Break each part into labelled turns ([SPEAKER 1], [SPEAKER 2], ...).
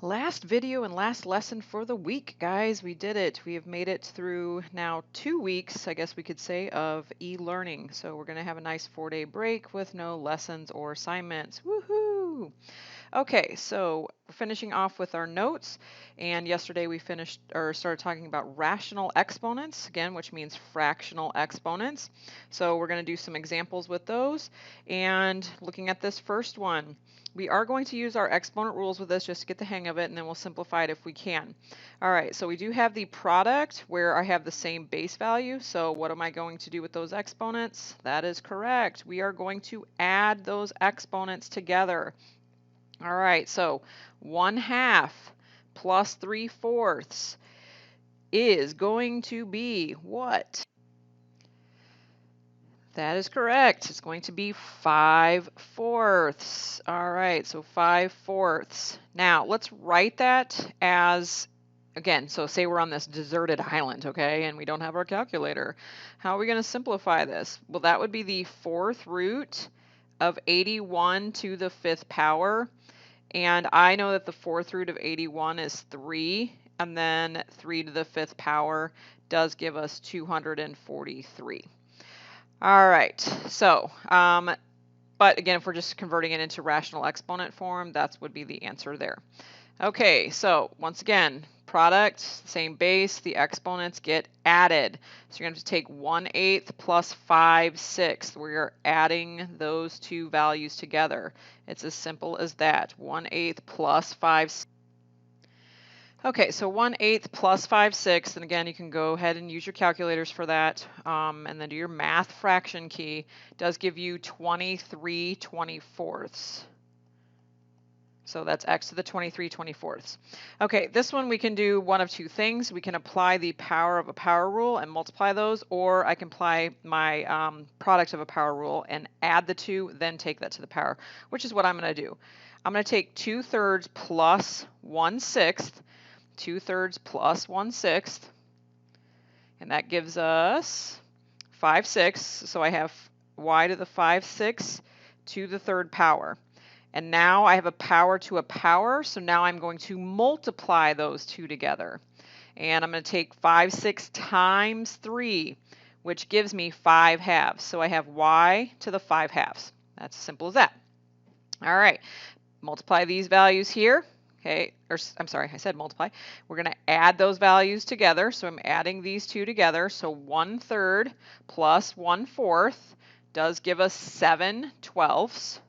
[SPEAKER 1] Last video and last lesson for the week, guys. We did it. We have made it through now 2 weeks, I guess we could say, of e-learning. So we're going to have a nice 4-day break with no lessons or assignments. Woohoo! Okay, so we're finishing off with our notes. And yesterday we finished or started talking about rational exponents, again, which means fractional exponents. So we're going to do some examples with those. And looking at this first one, we are going to use our exponent rules with this just to get the hang of it, and then we'll simplify it if we can. All right, so we do have the product where I have the same base value. So what am I going to do with those exponents? That is correct. We are going to add those exponents together. All right, so 1/2 plus 3/4 is going to be what? That is correct. It's going to be 5/4. All right, so 5/4. Now, let's write that as, again, so say we're on this deserted island, okay, and we don't have our calculator. How are we going to simplify this? Well, that would be the 4th root of 81 to the 5th power. And I know that the 4th root of 81 is 3, and then 3 to the 5th power does give us 243. All right, so, but again, if we're just converting it into rational exponent form, that would be the answer there. Okay, so once again, product, same base, the exponents get added. So you're going to have to take 1/8 plus 5/6. We are adding those two values together. It's as simple as that. 1/8 plus 5/6. Okay, so 1/8 plus 5/6, and again, you can go ahead and use your calculators for that, and then do your math fraction key. Does give you 23/24. So that's x to the 23/24. Okay, this one we can do one of two things. We can apply the power of a power rule and multiply those, or I can apply my product of a power rule and add the two, then take that to the power, which is what I'm going to do. I'm going to take 2/3 plus 1/6. 2/3 plus 1/6, and that gives us 5/6. So I have y to the 5/6 to the 3rd power. And now I have a power to a power, so now I'm going to multiply those two together. And I'm going to take 5/6 times 3, which gives me 5/2. So I have y to the 5/2. That's as simple as that. All right, multiply these values here. Okay, or I'm sorry, I said multiply. We're going to add those values together. So I'm adding these two together. So 1/3 plus 1/4 does give us 7/12.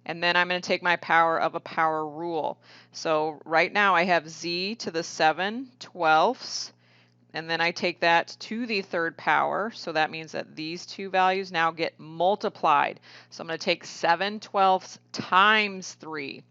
[SPEAKER 1] And then I'm going to take my power of a power rule. So right now I have z to the 7/12. And then I take that to the 3rd power. So that means that these two values now get multiplied. So I'm going to take 7/12 times 3.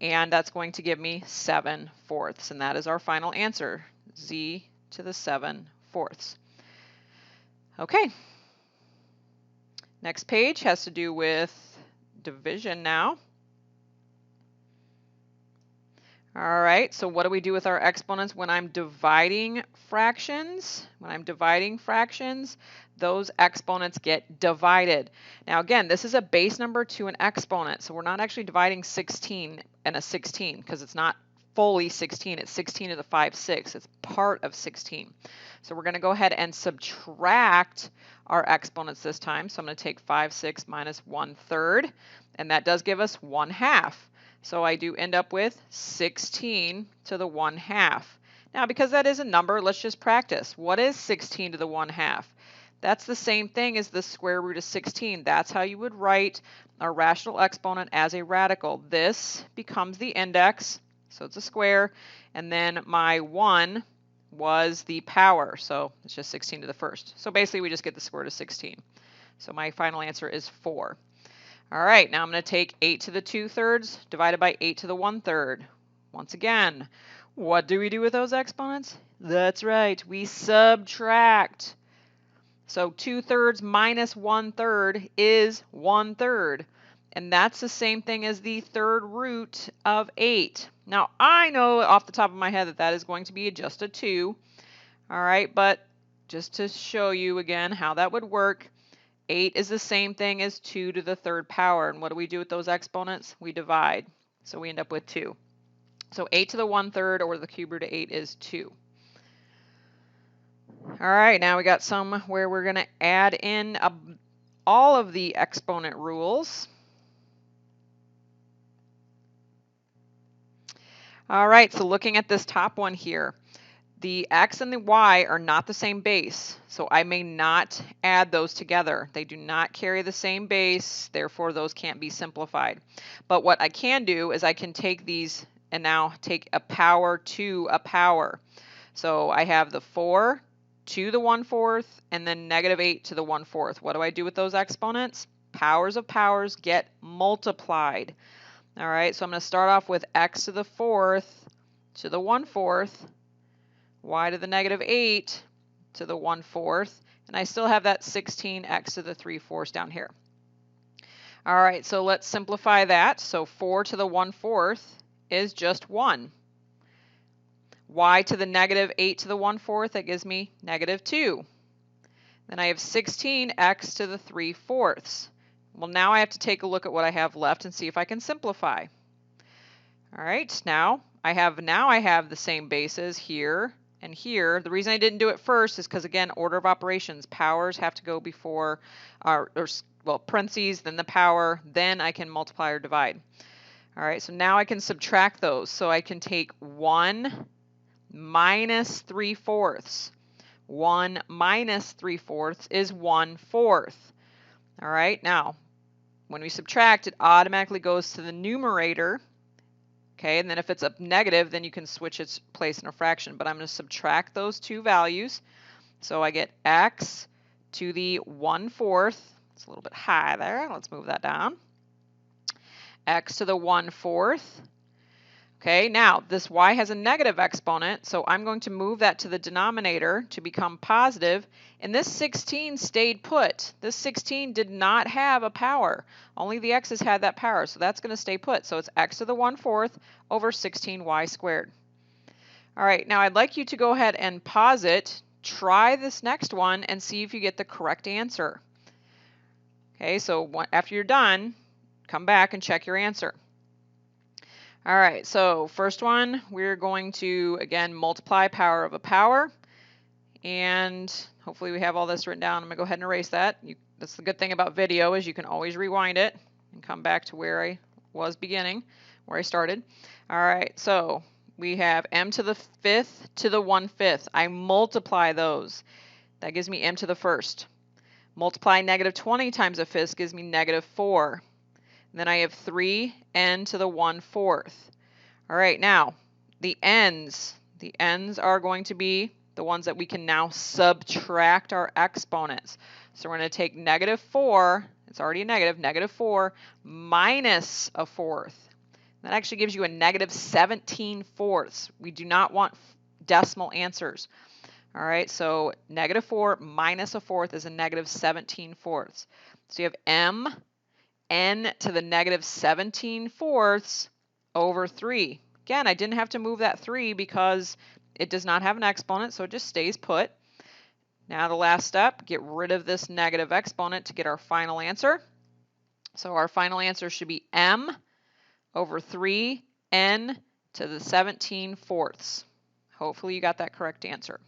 [SPEAKER 1] And that's going to give me 7/4. And that is our final answer, z to the 7/4. Okay. Next page has to do with division now. All right, so what do we do with our exponents when I'm dividing fractions? When I'm dividing fractions, those exponents get divided. Now again, this is a base number to an exponent, so we're not actually dividing 16 and a 16 because it's not fully 16, it's 16 to the 5/6, it's part of 16. So we're going to go ahead and subtract our exponents this time. So I'm going to take 5/6 minus 1/3, and that does give us 1/2. So I do end up with 16 to the 1/2. Now, because that is a number, let's just practice. What is 16 to the 1/2? That's the same thing as the square root of 16. That's how you would write a rational exponent as a radical. This becomes the index, so it's a square, and then my 1 was the power, so it's just 16 to the 1st. So basically we just get the square root of 16. So my final answer is 4. All right, now I'm going to take 8 to the 2/3 divided by 8 to the 1/3. Once again, what do we do with those exponents? That's right, we subtract. So 2/3 minus 1/3 is 1/3. And that's the same thing as the 3rd root of 8. Now, I know off the top of my head that that is going to be just a 2. All right, but just to show you again how that would work, 8 is the same thing as 2 to the 3rd power. And what do we do with those exponents? We divide. So we end up with 2. So 8 to the 1/3 over the cube root of 8 is 2. All right, now we got some where we're going to add in all of the exponent rules. All right, so looking at this top one here, the x and the y are not the same base, so I may not add those together. They do not carry the same base, therefore those can't be simplified. But what I can do is I can take these and now take a power to a power. So I have the 4 to the 1/4 and then -8 to the 1/4. What do I do with those exponents? Powers of powers get multiplied. All right, so I'm going to start off with x to the 4th to the 1/4, y to the -8 to the 1/4, and I still have that 16x to the 3/4 down here. All right, so let's simplify that. So 4 to the 1/4 is just 1. Y to the -8 to the 1/4, that gives me -2. Then I have 16x to the 3/4. Well, now I have to take a look at what I have left and see if I can simplify. All right, now I have the same bases here and here. The reason I didn't do it first is because, again, order of operations, powers have to go before, well, parentheses, then the power, then I can multiply or divide. All right, so now I can subtract those. So I can take 1 minus 3/4. 1 minus 3/4 is 1/4. All right, now when we subtract, it automatically goes to the numerator. Okay, and then if it's a negative, then you can switch its place in a fraction. But I'm going to subtract those two values. So I get x to the 1/4. It's a little bit high there. Let's move that down. X to the 1/4. Okay, now this y has a negative exponent, so I'm going to move that to the denominator to become positive, and this 16 stayed put. This 16 did not have a power. Only the x's had that power, so that's going to stay put. So it's x to the 1/4 over 16y squared. All right, now I'd like you to go ahead and pause it, try this next one, and see if you get the correct answer. Okay, so after you're done, come back and check your answer. All right, so first one, we're going to, again, multiply power of a power. And hopefully we have all this written down. I'm going to go ahead and erase that. That's the good thing about video is you can always rewind it and come back to where I was beginning, where I started. All right, so we have m to the 5th to the 1/5. I multiply those. That gives me m to the 1st. Multiply -20 times a 5th gives me -4. Then I have 3n to the 1/4. All right, now the n's are going to be the ones that we can now subtract our exponents. So we're going to take -4, it's already a negative, -4 minus a 4th. That actually gives you a -17/4. We do not want decimal answers. All right, so -4 minus a 4th is a -17/4. So you have n to the -17/4 over 3. Again, I didn't have to move that 3 because it does not have an exponent, so it just stays put. Now the last step, get rid of this negative exponent to get our final answer. So our final answer should be m over 3n to the 17/4. Hopefully you got that correct answer.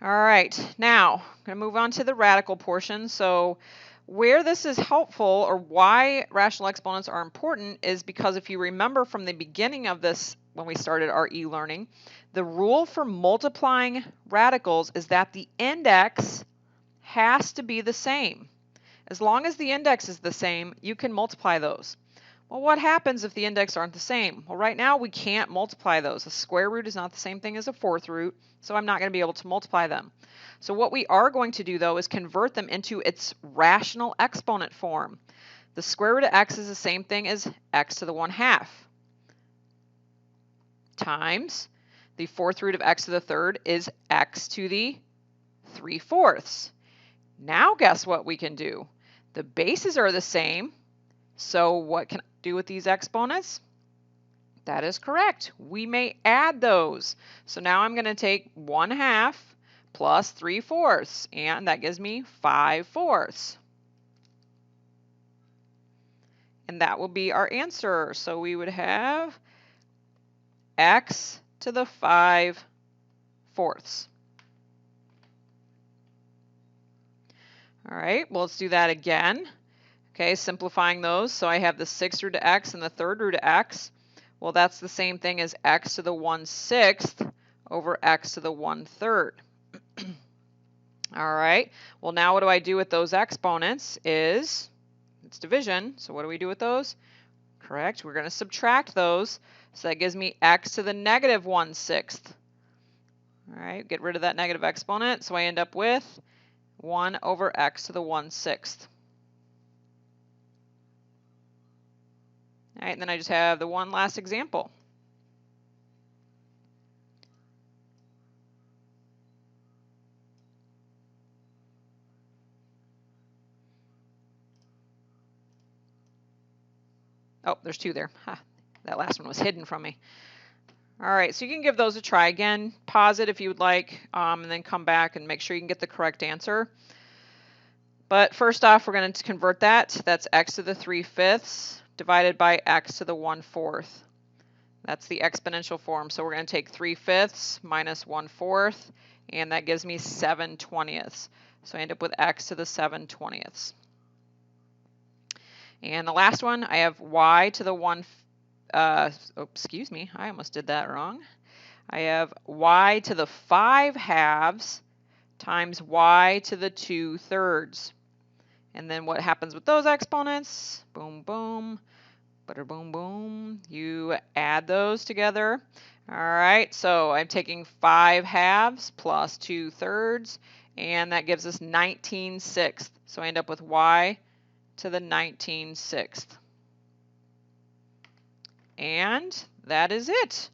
[SPEAKER 1] All right, now I'm going to move on to the radical portion. So where this is helpful, or why rational exponents are important, is because if you remember from the beginning of this, when we started our e-learning, the rule for multiplying radicals is that the index has to be the same. As long as the index is the same, you can multiply those. Well, what happens if the index aren't the same? Well, right now we can't multiply those. A square root is not the same thing as a 4th root, so I'm not going to be able to multiply them. So what we are going to do, though, is convert them into its rational exponent form. The square root of x is the same thing as x to the 1/2 times the 4th root of x to the 3rd is x to the 3/4. Now guess what we can do? The bases are the same, so what can I do with these exponents? That is correct. We may add those. So now I'm going to take 1/2 plus 3/4, and that gives me 5/4. and that will be our answer. So we would have x to the 5/4. All right, well, let's do that again. Okay, simplifying those. So I have the 6th root of x and the 3rd root of x. Well, that's the same thing as x to the 1/6 over x to the 1/3. All right, well, now what do I do with those exponents is, it's division, so what do we do with those? Correct, we're going to subtract those, so that gives me x to the negative 1/6. All right, get rid of that negative exponent, so I end up with 1 over x to the 1/6. All right, and then I just have the one last example. Oh, there's two there. Ha, that last one was hidden from me. All right, so you can give those a try again. Pause it if you would like, and then come back and make sure you can get the correct answer. But first off, we're going to convert that. That's x to the 3/5 divided by x to the 1/4. That's the exponential form. So we're going to take 3/5 minus 1/4, and that gives me 7/20. So I end up with x to the 7/20. And the last one, I have y to the 1, excuse me, I almost did that wrong. I have y to the 5/2 times y to the 2/3. And then what happens with those exponents? Boom, boom, butter, boom, boom. You add those together. All right, so I'm taking 5/2 plus 2/3, and that gives us 19/6. So I end up with y to the 19/6. And that is it.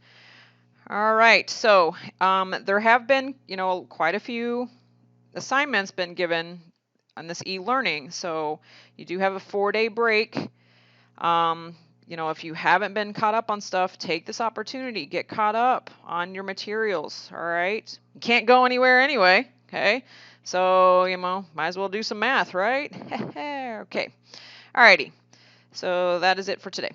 [SPEAKER 1] All right, so there have been, quite a few assignments been given on this e-learning. So you do have a 4-day break. If you haven't been caught up on stuff, take this opportunity, get caught up on your materials. All right, you can't go anywhere anyway. Okay, so might as well do some math, right? Okay, all righty. So that is it for today.